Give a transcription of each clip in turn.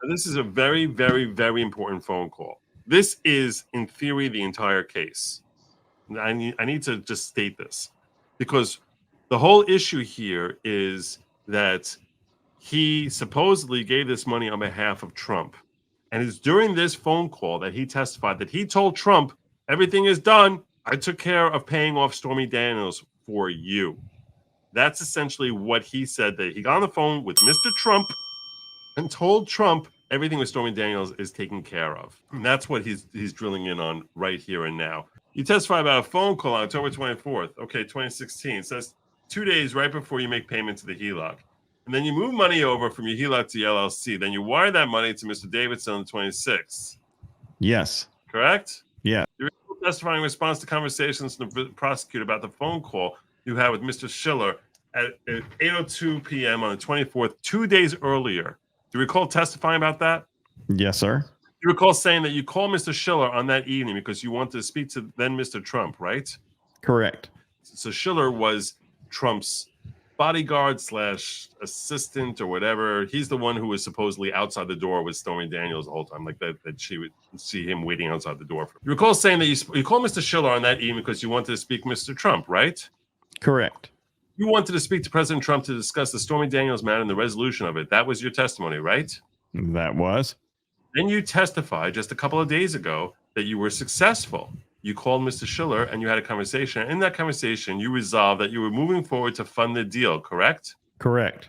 This is a very, very, very important phone call. This is, in theory, the entire case. I need to just state this because the whole issue here is that he supposedly gave this money on behalf of Trump. And it's during this phone call that he testified that he told Trump, everything is done. I took care of paying off Stormy Daniels for you. That's essentially what he said, that he got on the phone with Mr. Trump and told Trump everything with Stormy Daniels is taken care of. And that's what he's drilling in on right here and now. You testified about a phone call on October 24th, 2016. It says 2 days right before you make payment to the HELOC. And then you move money over from your HELOC to your LLC. Then you wire that money to Mr. Davidson on the 26th. Yes. Correct? Yeah. You're testifying in response to conversations from the prosecutor about the phone call you had with Mr. Schiller at 8:02 p.m. on the 24th, 2 days earlier. Do you recall testifying about that? Yes, sir. You recall saying that you called Mr. Schiller on that evening because you wanted to speak to then Mr. Trump, right? Correct. So Schiller was Trump's bodyguard / assistant or whatever. He's the one who was supposedly outside the door with Stormy Daniels the whole time, like that she would see him waiting outside the door. You recall saying that you called Mr. Schiller on that evening because you wanted to speak to Mr. Trump, right? Correct. You wanted to speak to President Trump to discuss the Stormy Daniels matter and the resolution of it. That was your testimony, right? That was. Then you testified just a couple of days ago that you were successful. You called Mr. Schiller and you had a conversation. In that conversation, you resolved that you were moving forward to fund the deal, correct? Correct.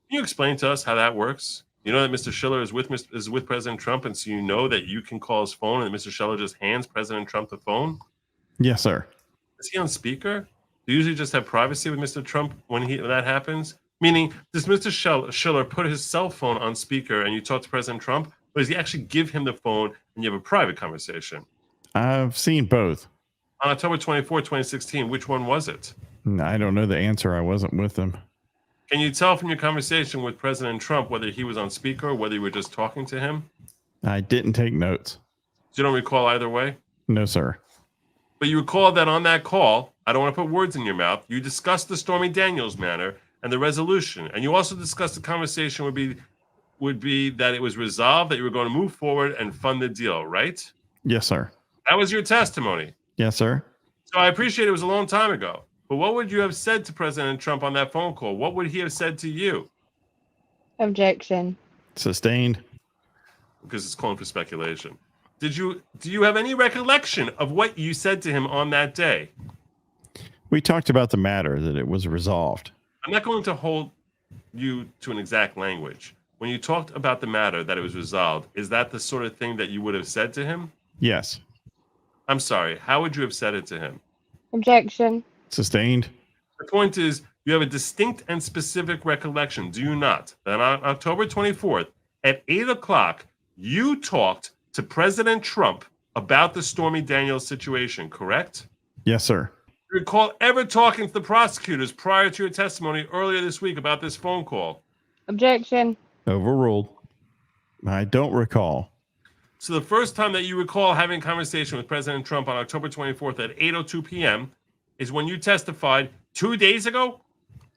Can you explain to us how that works? You know that Mr. Schiller is with President Trump, and so you know that you can call his phone and Mr. Schiller just hands President Trump the phone? Yes, sir. Is he on speaker? Do you usually just have privacy with Mr. Trump when that happens? Meaning, does Mr. Schiller put his cell phone on speaker and you talk to President Trump? Or does he actually give him the phone and you have a private conversation? I've seen both. On October 24, 2016, which one was it? I don't know the answer. I wasn't with them. Can you tell from your conversation with President Trump whether he was on speaker or whether you were just talking to him? I didn't take notes. So you don't recall either way? No, sir. But you recall that on that call, I don't want to put words in your mouth, you discussed the Stormy Daniels matter and the resolution. And you also discussed the conversation would be that it was resolved that you were going to move forward and fund the deal, right? Yes, sir. That was your testimony. Yes, sir. So I appreciate it was a long time ago. But what would you have said to President Trump on that phone call? What would he have said to you? Objection. Sustained. Because it's calling for speculation. Do you have any recollection of what you said to him on that day? We talked about the matter, that it was resolved. I'm not going to hold you to an exact language. When you talked about the matter, that it was resolved, is that the sort of thing that you would have said to him? Yes. I'm sorry. How would you have said it to him? Objection. Sustained. The point is, you have a distinct and specific recollection, do you not? That on October 24th at 8 o'clock, you talked to President Trump about the Stormy Daniels situation, correct? Yes, sir. Do you recall ever talking to the prosecutors prior to your testimony earlier this week about this phone call? Objection. Overruled. I don't recall. So the first time that you recall having a conversation with President Trump on October 24th at 8:02 p.m. is when you testified 2 days ago?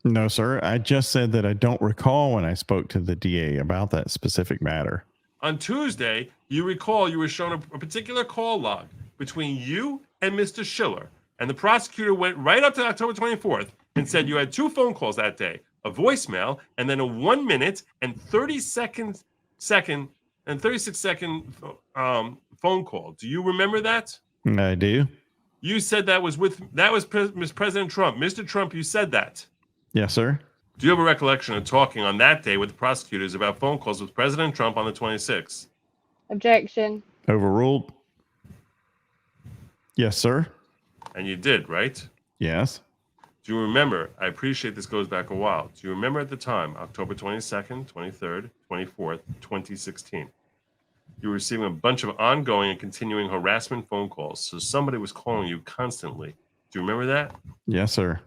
No, sir. I just said that I don't recall when I spoke to the DA about that specific matter. On Tuesday, you recall you were shown a particular call log between you and Mr. Schiller, and the prosecutor went right up to October 24th and said you had two phone calls that day, a voicemail and then a 1 minute and 36 second phone call. Do you remember that? I do. You said that was President Trump. Mr. Trump, you said that. Yes, sir. Do you have a recollection of talking on that day with the prosecutors about phone calls with President Trump on the 26th? Objection. Overruled. Yes, sir. And you did, right? Yes. Do you remember? I appreciate this goes back a while. Do you remember at the time, October 22nd, 23rd, 24th, 2016? You were receiving a bunch of ongoing and continuing harassment phone calls. So somebody was calling you constantly. Do you remember that? Yes, sir.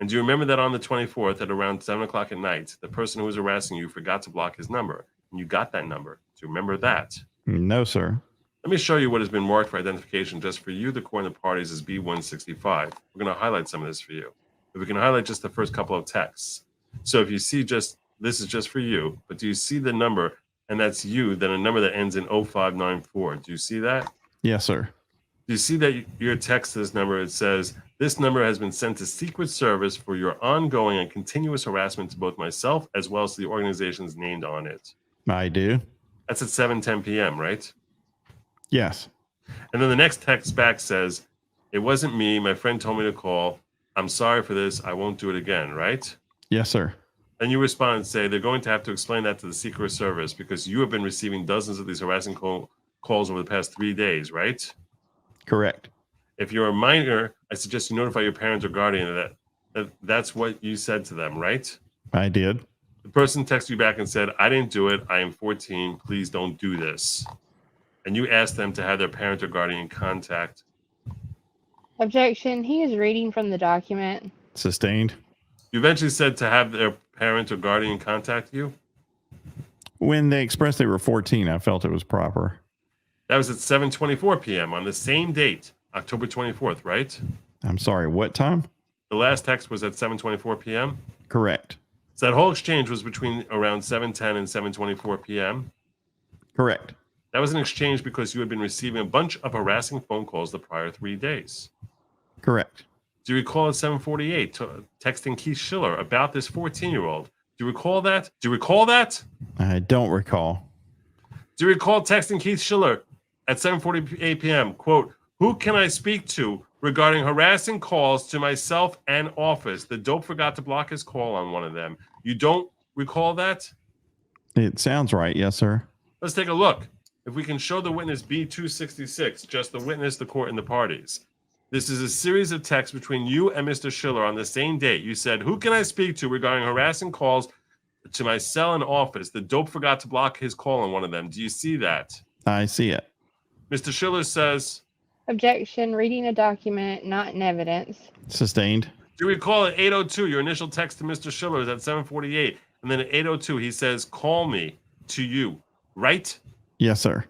And do you remember that on the 24th at around 7 o'clock at night, the person who was harassing you forgot to block his number? And you got that number. Do you remember that? No, sir. Let me show you what has been marked for identification just for you, the court, and the parties as B165. We're going to highlight some of this for you. If we can highlight just the first couple of texts. So if you see this is just for you, but do you see the number and that's you, then a number that ends in 0594. Do you see that? Yes, sir. Do you see that your text to this number, it says, this number has been sent to Secret Service for your ongoing and continuous harassment to both myself as well as to the organizations named on it. I do. That's at 7:10 p.m., right? Yes. And then the next text back says, it wasn't me. My friend told me to call. I'm sorry for this. I won't do it again, right? Yes, sir. And you respond and say, they're going to have to explain that to the Secret Service because you have been receiving dozens of these harassing calls over the past 3 days, right? Correct. If you're a minor, I suggest you notify your parents or guardian of that. That's what you said to them, right? I did. The person texted you back and said, I didn't do it. I am 14. Please don't do this. And you asked them to have their parent or guardian contact. Objection. He is reading from the document. Sustained. You eventually said to have their parent or guardian contact you? When they expressed they were 14, I felt it was proper. That was at 7:24 p.m. on the same date, October 24th, right? I'm sorry, what time? The last text was at 7:24 p.m. Correct. So that whole exchange was between around 7:10 and 7:24 p.m. Correct. That was an exchange because you had been receiving a bunch of harassing phone calls the prior 3 days. Correct. Do you recall at 7:48 texting Keith Schiller about this 14-year-old? Do you recall that? Do you recall that? I don't recall. Do you recall texting Keith Schiller at 7:48 p.m., quote, who can I speak to regarding harassing calls to myself and office? The dope forgot to block his call on one of them. You don't recall that? It sounds right. Yes, sir. Let's take a look. If we can show the witness B266, just the witness, the court, and the parties. This is a series of texts between you and Mr. Schiller on the same date. You said, who can I speak to regarding harassing calls to my cell and office? The dope forgot to block his call on one of them. Do you see that? I see it. Mr. Schiller says, Objection. Reading a document, not in evidence. Sustained. do you recall at 8:02, your initial text to Mr. Schiller is at 7:48, and then at 8:02, he says, call me to you, right? Yes, sir.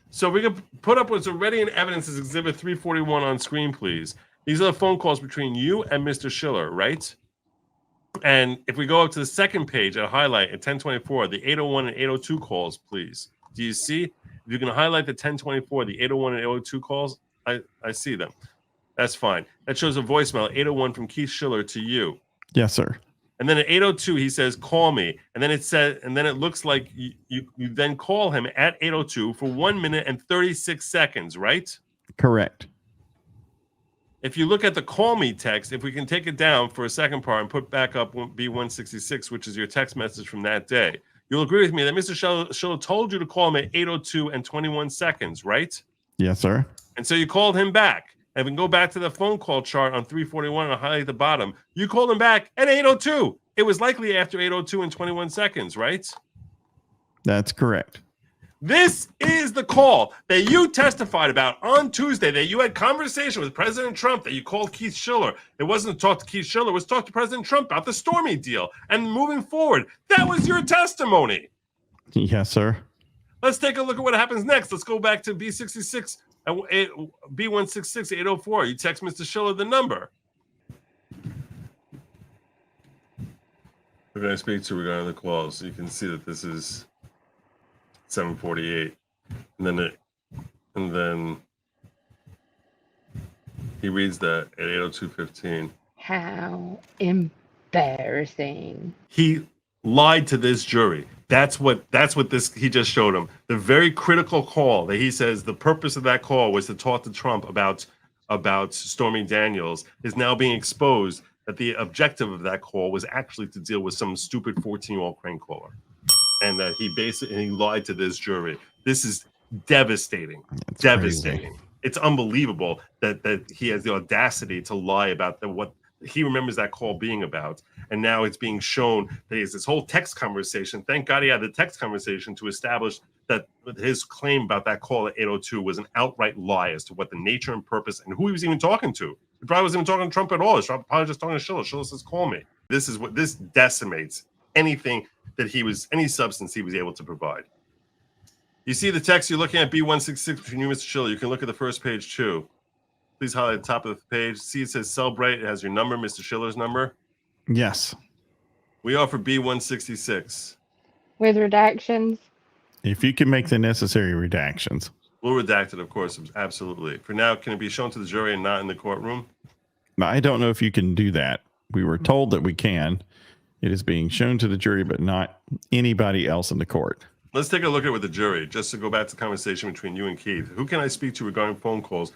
So we can put up what's already in evidence as Exhibit 341 on screen, please. These are the phone calls between you and Mr. Schiller, right? And if we go up to the second page at highlight at 1024, the 801 and 802 calls, please. Do you see? If you can highlight the 1024, the 801 and 802 calls, I see them. That's fine. That shows a voicemail, 801 from Keith Schiller to you. Yes, sir. And then at 8:02, he says, call me. And then it said, and then it looks like you then call him at 8:02 for 1 minute and 36 seconds, right? Correct. If you look at the call me text, if we can take it down for a second part and put back up B166, which is your text message from that day, you'll agree with me that Mr. Schiller told you to call him at 8:02 and 21 seconds, right? Yes, sir. And so you called him back. And we can go back to the phone call chart on 341 and highlight the bottom. You called him back at 8:02. It was likely after 8:02 and 21 seconds, right? That's correct. This is the call that you testified about on Tuesday, that you had conversation with President Trump, that you called Keith Schiller. It wasn't to talk to Keith Schiller, it was to talk to President Trump about the Stormy deal and moving forward. That was your testimony. Yes, sir. Let's take a look at what happens next. Let's go back to B66, B166, 804. You text Mr. Schiller the number. We're going to speak to regarding the calls. So you can see that this is 7:48, and then he reads that at 8:02:15. How embarrassing. He lied to this jury. That's what this he just showed him. The very critical call that he says the purpose of that call was to talk to Trump about Stormy Daniels is now being exposed, that the objective of that call was actually to deal with some stupid 14-year-old crank caller. And that he lied to this jury. This is devastating. That's devastating. crazy. It's unbelievable that he has the audacity to lie about what he remembers that call being about. And now it's being shown that he has this whole text conversation. Thank God he had the text conversation to establish that his claim about that call at 8:02 was an outright lie as to what the nature and purpose and who he was even talking to. He probably wasn't even talking to Trump at all. He was probably just talking to Schiller. Schiller says, call me. This decimates anything that any substance he was able to provide. You see the text you're looking at, B166 between you and Mr. Schiller. You can look at the first page too. Please highlight the top of the page. See, it says Cellbrite. It has your number, Mr. Schiller's number. Yes. We offer B166. With redactions. If you can make the necessary redactions. We'll redact it, of course, absolutely. For now, can it be shown to the jury and not in the courtroom? I don't know if you can do that. We were told that we can. It is being shown to the jury, but not anybody else in the court. Let's take a look at it with the jury, just to go back to the conversation between you and Keith. Who can I speak to regarding phone calls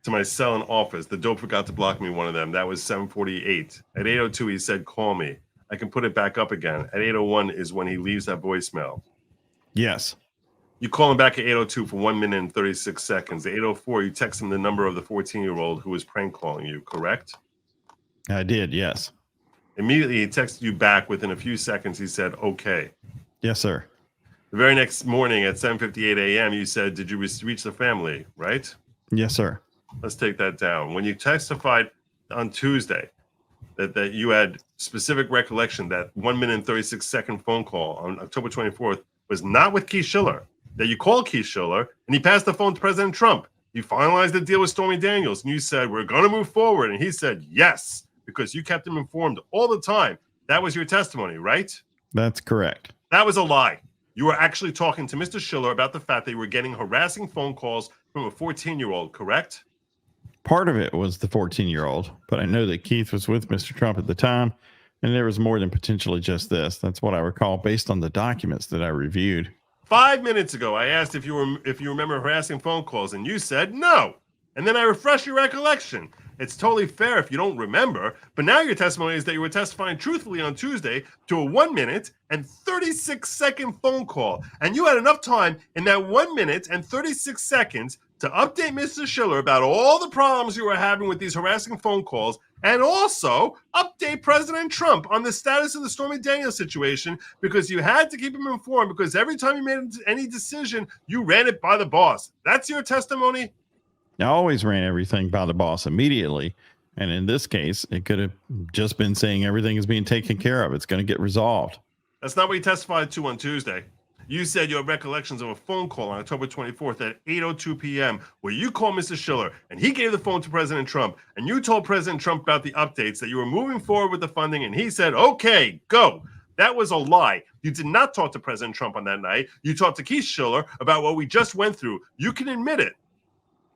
to my cell and office? The dope forgot to block me one of them. That was 7:48. At 8:02, he said, call me. I can put it back up again. At 8:01 is when he leaves that voicemail. Yes. You call him back at 8:02 for 1 minute and 36 seconds. At 8:04, you text him the number of the 14-year-old who was prank calling you, correct? I did, yes. Immediately, he texted you back. Within a few seconds, he said, okay. Yes, sir. The very next morning at 7:58 a.m., you said, did you reach the family, right? Yes, sir. Let's take that down. When you testified on Tuesday that you had specific recollection that 1 minute and 36-second phone call on October 24th was not with Keith Schiller, that you called Keith Schiller and he passed the phone to President Trump. You finalized the deal with Stormy Daniels and you said, we're going to move forward. And he said, yes, because you kept him informed all the time. That was your testimony, right? That's correct. That was a lie. You were actually talking to Mr. Schiller about the fact that you were getting harassing phone calls from a 14-year-old, correct? Part of it was the 14-year-old, but I know that Keith was with Mr. Trump at the time, and there was more than potentially just this. That's what I recall based on the documents that I reviewed. 5 minutes ago, I asked if you remember harassing phone calls, and you said no. And then I refreshed your recollection. It's totally fair if you don't remember, but now your testimony is that you were testifying truthfully on Tuesday to a 1 minute and 36-second phone call. And you had enough time in that 1 minute and 36 seconds to update Mr. Schiller about all the problems you were having with these harassing phone calls, and also update President Trump on the status of the Stormy Daniels situation, because you had to keep him informed, because every time you made any decision, you ran it by the boss. That's your testimony? I always ran everything by the boss immediately. And in this case, it could have just been saying everything is being taken care of. It's going to get resolved. That's not what you testified to on Tuesday. You said you had recollections of a phone call on October 24th at 8:02 p.m. where you called Mr. Schiller and he gave the phone to President Trump, and you told President Trump about the updates, that you were moving forward with the funding, and he said, okay, go. That was a lie. You did not talk to President Trump on that night. You talked to Keith Schiller about what we just went through. You can admit it.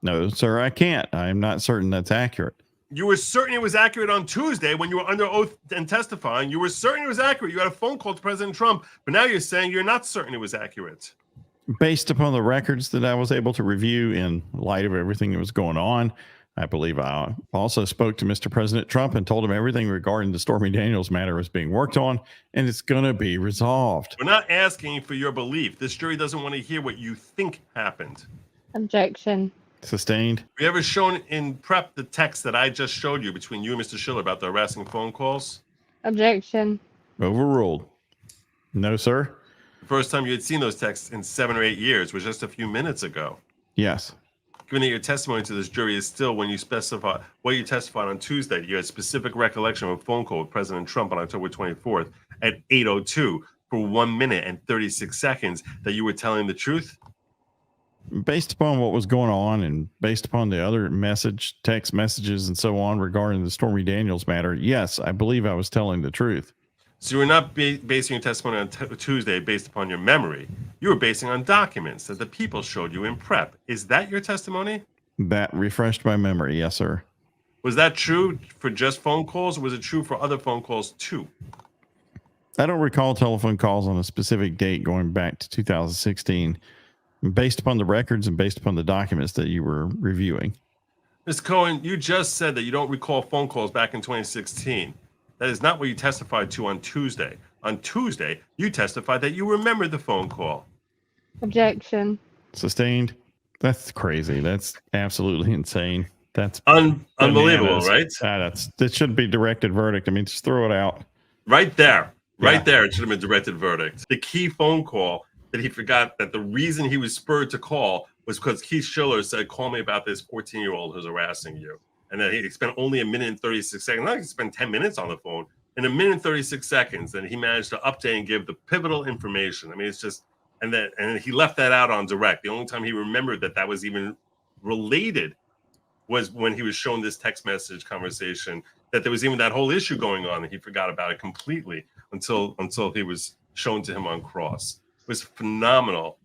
No, sir, I can't. I'm not certain that's accurate. You were certain it was accurate on Tuesday when you were under oath and testifying. You were certain it was accurate. You had a phone call to President Trump, but now you're saying you're not certain it was accurate. Based upon the records that I was able to review in light of everything that was going on, I believe I also spoke to Mr. President Trump and told him everything regarding the Stormy Daniels matter was being worked on, and it's going to be resolved. We're not asking for your belief. This jury doesn't want to hear what you think happened. Objection. Sustained. Have you ever shown in prep the text that I just showed you between you and Mr. Schiller about the harassing phone calls? Objection. Overruled. No, sir. The first time you had seen those texts in 7 or 8 years was just a few minutes ago. Yes. Given that your testimony to this jury is still when you specify what you testified on Tuesday, you had specific recollection of a phone call with President Trump on October 24th at 8:02 for 1 minute and 36 seconds that you were telling the truth? Based upon what was going on and based upon the other text messages and so on regarding the Stormy Daniels matter, yes, I believe I was telling the truth. So you were not basing your testimony on Tuesday based upon your memory. You were basing on documents that the people showed you in prep. Is that your testimony? That refreshed my memory. Yes, sir. Was that true for just phone calls, or was it true for other phone calls too? I don't recall telephone calls on a specific date going back to 2016. Based upon the records and based upon the documents that you were reviewing. Ms. Cohen, you just said that you don't recall phone calls back in 2016. That is not what you testified to on Tuesday. On Tuesday, you testified that you remembered the phone call. Objection. Sustained. That's crazy. That's absolutely insane. That's unbelievable, bananas. right? That should be directed verdict. I mean, just throw it out. Right there. Right Yeah. there. It should have been directed verdict. The key phone call that he forgot, that the reason he was spurred to call was because Keith Schiller said, call me about this 14-year-old who's harassing you. And then he spent only a minute and 36 seconds. Not like he spent 10 minutes on the phone. In a minute and 36 seconds, then he managed to update and give the pivotal information. I mean, it's just, and he left that out on direct. The only time he remembered that was even related was when he was shown this text message conversation, that there was even that whole issue going on, and he forgot about it completely until he was shown to him on cross. It was phenomenal